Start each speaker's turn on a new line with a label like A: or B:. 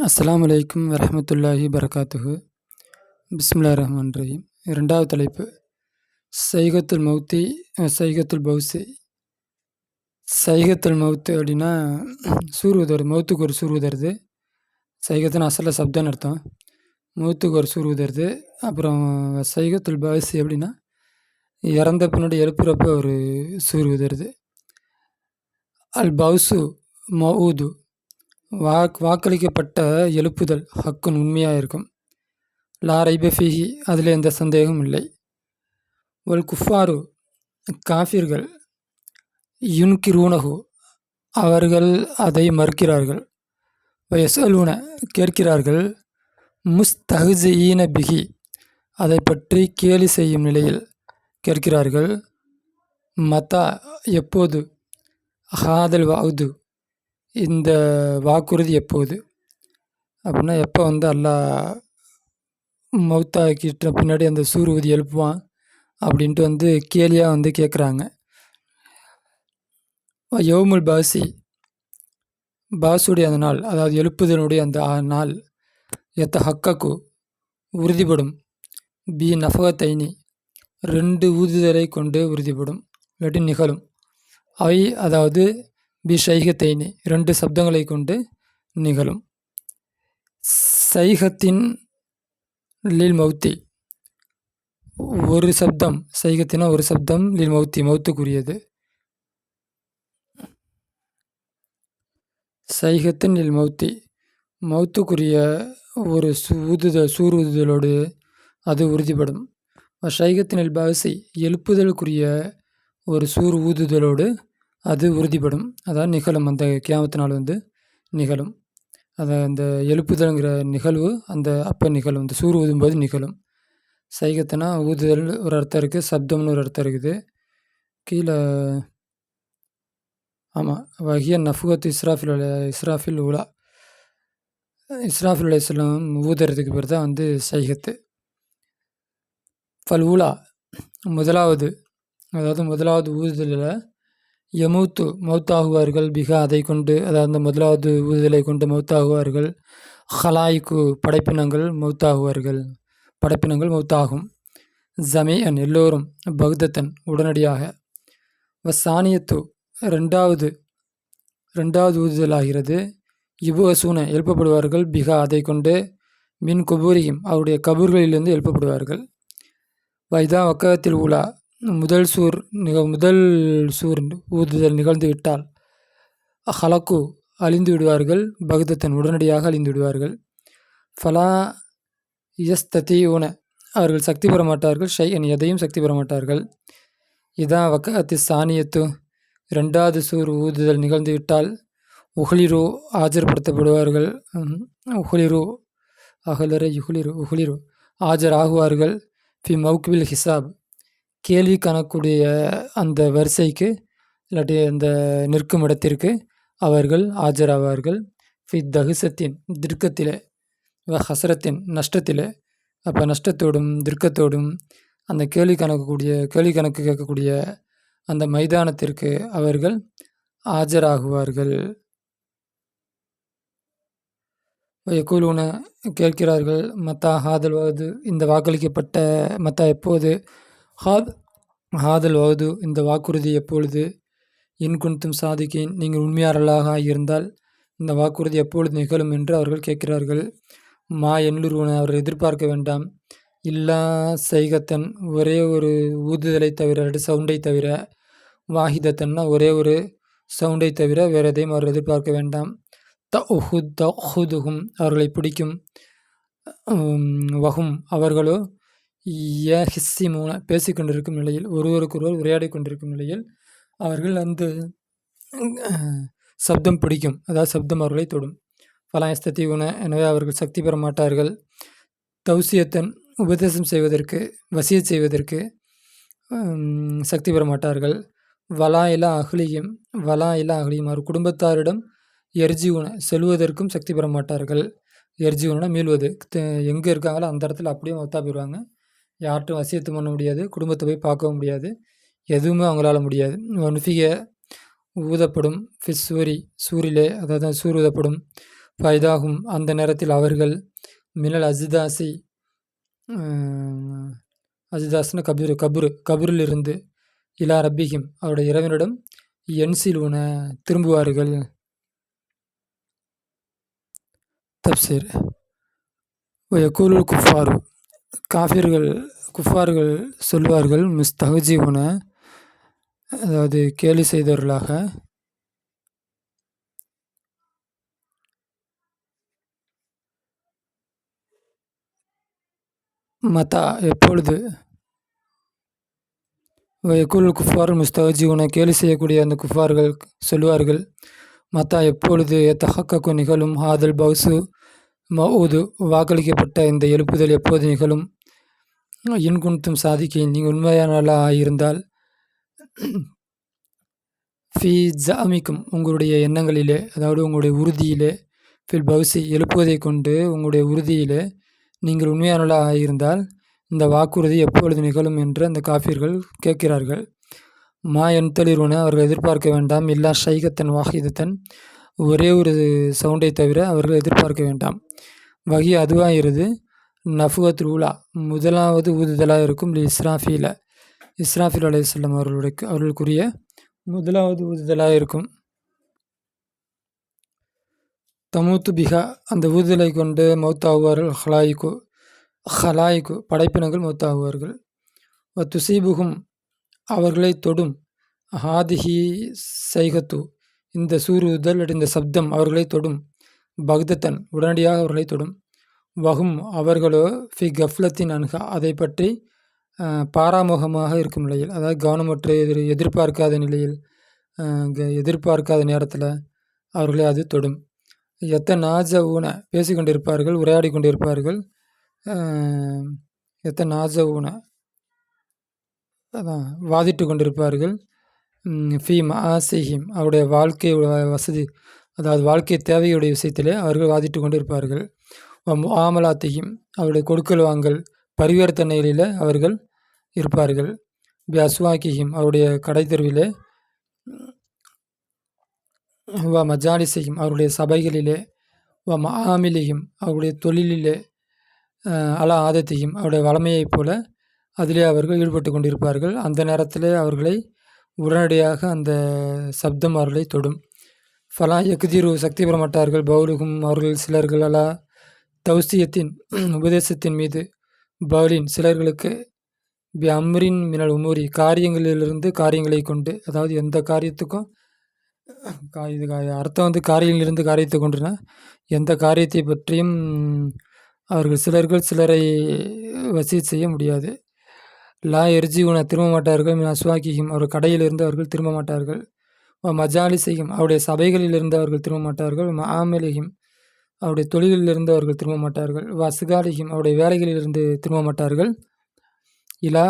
A: அஸ்ஸலாமு அலைக்கும் வரஹ்மத்துல்லாஹி பரகாத்துஹு. பிஸ்மில்லாஹிர் ரஹ்மானிர் ரஹீம். இரண்டாவது தலைப்பு சைகத்துல் மௌத்தி சைகத்துல் பௌசி. சைகத்துல் மௌத்து அப்படின்னா சூர் ஊதுறது, மௌத்துக்கு ஒரு சூர் ஊதுறது. சைகத்துன்னு அசலில் சப்தம்னு அர்த்தம். மௌத்துக்கு ஒரு சூர் ஊதுறது. அப்புறம் சைகத்துல் பௌசி அப்படின்னா இறந்த பின்னாடி எழுப்புறப்ப ஒரு சூர் ஊதுறது. அல் பௌசு மௌது வாக்களிக்கப்பட்ட எழுப்புதல் ஹக்குன் உண்மையாக இருக்கும். லா ரைப ஃபீஹி அதில் எந்த சந்தேகமும் இல்லை. ஒல் குஃபாரு காஃபிர்கள் யுன்கிரூனஹு அவர்கள் அதை மறுக்கிறார்கள். வயசலூன கேட்கிறார்கள். முஸ்தஹ்ஸிஈன பிஹி அதை பற்றி கேலி செய்யும் நிலையில் கேட்கிறார்கள். மத்தா எப்போது, ஹாதல் வாது இந்த வாக்குறுதி எப்போது அப்படின்னா எப்போ அல்லாஹ் மௌத்தாக்கிட்ட பின்னாடி அந்த சூர் ஊதி எழுப்புவான் அப்படின்ட்டு கேலியாக கேட்குறாங்க. யௌமுல் பாசி பாசுடைய அந்த நாள், அதாவது எழுப்புதனுடைய அந்த நாள். ஹக்கக்கு உறுதிப்படும். பி நஃபகத்தைனி ரெண்டு ஊதுதலை கொண்டு உறுதிப்படும், இல்லாட்டி நிகழும். அவை அதாவது பி ஷைகத்தைனி ரெண்டு சப்தங்களை கொண்டு நிகழும். சைகத்தின் லில் மௌத்தி ஒரு சப்தம், சைகத்தினா ஒரு சப்தம், லில் மௌத்தி மௌத்துக்குரியது. சைகத்தின் லில் மௌத்தி மௌத்துக்குரிய ஒரு சூர் ஊதுதலோடு அது உறுதிப்படும். ஷைகத்தினில் பாசி எழுப்புதலுக்குரிய ஒரு சூர் ஊதுதலோடு அது உறுதிப்படும், அதாவது நிகழும். அந்த கியாமத்து நாள் நிகழும். அந்த எழுப்புதல்ங்கிற நிகழ்வு அப்போ நிகழும், இந்த சூர் ஊதும்போது நிகழும். சைகத்தினா ஊதுதல் ஒரு அர்த்தம் இருக்குது, சப்தம்னு ஒரு அர்த்தம் இருக்குது. கீழே ஆமாம், வகிய நஃபுகத்து இஸ்ராஃபில் ஊலா, இஸ்ராஃபில் அலைஹிஸ்ஸலாம் ஊதுறதுக்கு பேர் தான் சைகத்து. ஃபல் ஊலா முதலாவது, அதாவது முதலாவது ஊதுதலில் யமூத்து மௌத்தாகுவார்கள். பிகா அதை கொண்டு, அதாவது அந்த முதலாவது ஊதுதலை கொண்டு மௌத்தாகுவார்கள். ஹலாய்க்கு படைப்பினங்கள் மௌத்தாகுவார்கள், படைப்பினங்கள் மௌத்தாகும். ஜமீஅன் எல்லோரும், பக்தத்தன் உடனடியாக. வசானியத்து ரெண்டாவது ஊதுதலாகிறது. இபுஅசூன எழுப்பப்படுவார்கள். பிகா அதை கொண்டு. மின் குபூரியும் அவருடைய கபூர்களிலிருந்து எழுப்பப்படுவார்கள். வைதா வக்கத்தில் ஊலா முதல் சூர் ஊதுதல் நிகழ்ந்து விட்டால் ஹலக்கு அழிந்து விடுவார்கள். பக்தத்தன் உடனடியாக அழிந்து விடுவார்கள். ஃபலா யஸ்ததீஊன அவர்கள் சக்தி பெற மாட்டார்கள். ஷைஅன் எதையும் சக்தி பெற மாட்டார்கள். இதா வக்கஅத்தி சானியத்து ரெண்டாவது சூர் ஊதுதல் நிகழ்ந்து விட்டால் உஹ்லிரு ஆஜர்படுத்தப்படுவார்கள். உஹ்லிரு அகலர உஹ்லிரு ஆஜராகுவார்கள். ஃபி மௌக்வில் ஹிசாப் கேள்வி கணக்குடைய அந்த வரிசைக்கு, இல்லாட்டி அந்த நிற்கும் இடத்திற்கு அவர்கள் ஆஜராவார்கள். ஃபி தஹ்சத்தின் திர்க்கத்திலே, ஹசரத்தின் நஷ்டத்திலே. அப்போ நஷ்டத்தோடும் திர்க்கத்தோடும் அந்த கேள்வி கணக்கு கேட்கக்கூடிய அந்த மைதானத்திற்கு அவர்கள் ஆஜராகுவார்கள். யக்கூலூன கேட்கிறார்கள். மத்தா ஹாதல் வவது இந்த வாக்களிக்கப்பட்ட, மத்தா எப்போது, ஹாதல் வவது இந்த வாக்குறுதி எப்பொழுது, இன்குன்தும் சாதிக்கின் நீங்கள் உண்மையாளர்களாக இருந்தால் இந்த வாக்குறுதி எப்பொழுது நிகழும் என்று அவர்கள் கேட்கிறார்கள். மா எண்ணுருவன அவர்கள் எதிர்பார்க்க வேண்டாம். இல்லா சைகத்தன் ஒரே ஒரு ஊதுதலை தவிர, சவுண்டை தவிர. வாஹிதத்தன்னா ஒரே ஒரு சவுண்டை தவிர வேறு எதையும் அவர்கள் எதிர்பார்க்க வேண்டாம். தஹுதுஹும் அவர்களை பிடிக்கும். வஹும் அவர்களோ யஹிஸ்ஸிமூன பேசிக்கொண்டிருக்கும் நிலையில், ஒருவருக்கொருவர் உரையாடி கொண்டிருக்கும் நிலையில் அவர்கள் அந்த சப்தம் பிடிக்கும், அதாவது சப்தம் அவர்களை தொடும். ஃபலாயஸ்ததீஊன எனவே அவர்கள் சக்தி பெற மாட்டார்கள். தௌசியத்தன் உபதேசம் செய்வதற்கு, வசியத் செய்வதற்கு சக்தி பெற மாட்டார்கள். வலா இலா அஹ்லியும் அவர் குடும்பத்தாரிடம் எர்ஜிவுன செல்வதற்கும் சக்தி பெற மாட்டார்கள். எர்ஜிவுனா மீள்வது, எங்கே இருக்காங்களோ அந்த இடத்துல அப்படியே மௌத்தா போயிடுவாங்க. யார்ட்டும் வசியத்து பண்ண முடியாது, குடும்பத்தை போய் பார்க்கவும் முடியாது, எதுவுமே அவங்களால முடியாது. வன்ஃபிய ஊதப்படும். ஃபிஸ் சூரிலே, அதாவது சூர் ஊதப்படும். ஃபைதாகும் அந்த நேரத்தில் அவர்கள் மினல் அஜிதாஸ்னு கபூரிலிருந்து இலா ரப்பிஹிம் அவருடைய இறைவனிடம் என்சிலூன திரும்புவார்கள். தப்சீர் வயக்கூலுல் குஃபாரு குஃபார்கள் சொல்வார்கள் முஸ்தஹஜிவுன அதாவது கேலி செய்தவர்களாக மதா எப்பொழுது வயக்கூலுல் குஃபாரு முஸ்தஹஜிவுன கேலி செய்யக்கூடிய அந்த குஃபார்கள் சொல்வார்கள் மத்தா எப்பொழுது தஹக்கக்கு நிகழும் ஹாதல் பவுசு மவுது வாக்களிக்கப்பட்ட இந்த எழுப்புதல் எப்போது நிகழும். இன்குன்தும் சாதிக்கை நீங்கள் உண்மையானவர்களாக ஆகியிருந்தால் ஃபி ஜாமிக்கும் உங்களுடைய எண்ணங்களிலே அதாவது உங்களுடைய உறுதியிலே ஃபில் பவுசி எழுப்புவதை கொண்டு உங்களுடைய உறுதியிலே நீங்கள் உண்மையானவர்களாக ஆகியிருந்தால் இந்த வாக்குறுதி எப்பொழுது நிகழும் என்று அந்த காஃபிர்கள் கேட்கிறார்கள். மா என்தளிர்வன அவர்கள் எதிர்பார்க்க வேண்டாம். இல்லா ஷைகத்தன் வாஹிதத்தன் ஒரே ஒரு சவுண்டை தவிர அவர்கள் எதிர்பார்க்க வேண்டாம். வகி அதுவாகிறது நஃபுகத்துல் ஊலா முதலாவது ஊதுதலாக இருக்கும் இஸ்ராஃபீல் அலைஹிஸ்ஸலாம் அவர்களுக்குரிய முதலாவது ஊதுதலாக இருக்கும். தமூத்து பிஹா அந்த ஊதுதலை கொண்டு மௌத்தாகுவார்கள். ஹலாய்க்கு படைப்பினங்கள் மௌத்தாகுவார்கள். துசீபுகும் அவர்களை தொடும் ஹாதிஹி சைகத்து இந்த சூறுதல் இந்த சப்தம் அவர்களை தொடும். பக்தத்தன் உடனடியாக அவர்களை தொடும். வகும் அவர்களோ ஃபி கஃப்லத்தின் அன்ஹா அதை பற்றி பாராமுகமாக இருக்கும் நிலையில் அதாவது கவனமற்ற எதிர்பார்க்காத நிலையில் எதிர்பார்க்காத நேரத்தில் அவர்களை அது தொடும். நாஜ ஊன பேசி கொண்டிருப்பார்கள் உரையாடி கொண்டிருப்பார்கள். நாஜ ஊன அதான் வாதிட்டு கொண்டிருப்பார்கள். ஃபி மஆசிஹிம் அவருடைய வாழ்க்கை வசதி அதாவது வாழ்க்கை தேவையுடைய விஷயத்திலே அவர்கள் வாதிட்டு கொண்டிருப்பார்கள். முஆமலாத்திஹிம் அவருடைய கொடுக்கல் வாங்கல் பரிவர்த்தனைகளில் அவர்கள் இருப்பார்கள். அஸ்வாக்கிஹிம் அவருடைய கடை தெருவிலே மஜாலிசிஹிம் அவருடைய சபைகளிலே மஆமிலிஹிம் அவருடைய தொழிலிலே அலா ஆதத்திஹிம் அவருடைய வளமையைப் போல அதிலே அவர்கள் ஈடுபட்டு கொண்டிருப்பார்கள். அந்த நேரத்தில் அவர்களை உடனடியாக அந்த சப்தம் அவர்களை தொடும். ஃபலா யக்திரு சக்தி பெற மாட்டார்கள். பவுலுகும் அவர்கள் சிலர்கள் அலா தௌசியத்தின் உபதேசத்தின் மீது பவுலின் சிலர்களுக்கு அம்ரின் மினல் உமூரி காரியங்களிலிருந்து காரியங்களை கொண்டு அதாவது எந்த காரியத்துக்கும் இது அர்த்தம் காரியங்களிலிருந்து காரியத்தை கொண்டுனா எந்த காரியத்தை பற்றியும் அவர்கள் சிலரை வசீத் செய்ய முடியாது. லா எர்ஜிவுன திரும்ப மாட்டார்கள். மின் அஸ்வாக்கியும் அவர் கடையிலிருந்து அவர்கள் திரும்ப மாட்டார்கள். மஜாலிசையும் அவருடைய சபைகளிலிருந்து அவர்கள் திரும்ப மாட்டார்கள். ஆமலிஹிம் அவருடைய தொழிலிலிருந்து அவர்கள் திரும்ப மாட்டார்கள். வசுகாலிஹிம் அவருடைய வேலைகளிலிருந்து திரும்ப மாட்டார்கள். இலா